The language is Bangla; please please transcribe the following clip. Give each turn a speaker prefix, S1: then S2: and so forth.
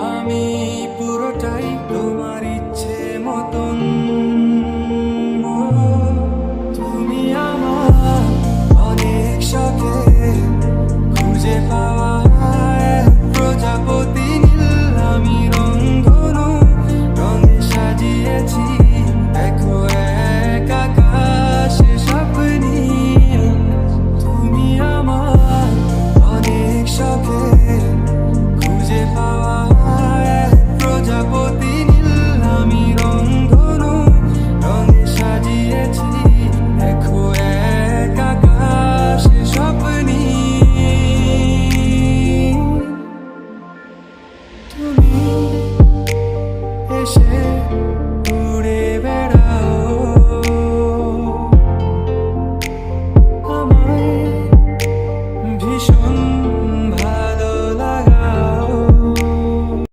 S1: আমি পুরোটাই তোমার ইচ্ছে মতন। তুমি আমার অনেক শখে খুঁজে পাওয়া এক প্রজাপতি নীল। আমি রংধনু রঙে সাজিয়েছি, দেখো এক আকাশে স্বপ্নী। তুমি আমার অনেক শখে খুঁজে পাওয়া এক প্রজাপতি নীল। আমি রংধনু রঙে সাজিয়েছি, দেখো এক আকাশে স্বপ্নী। তুমি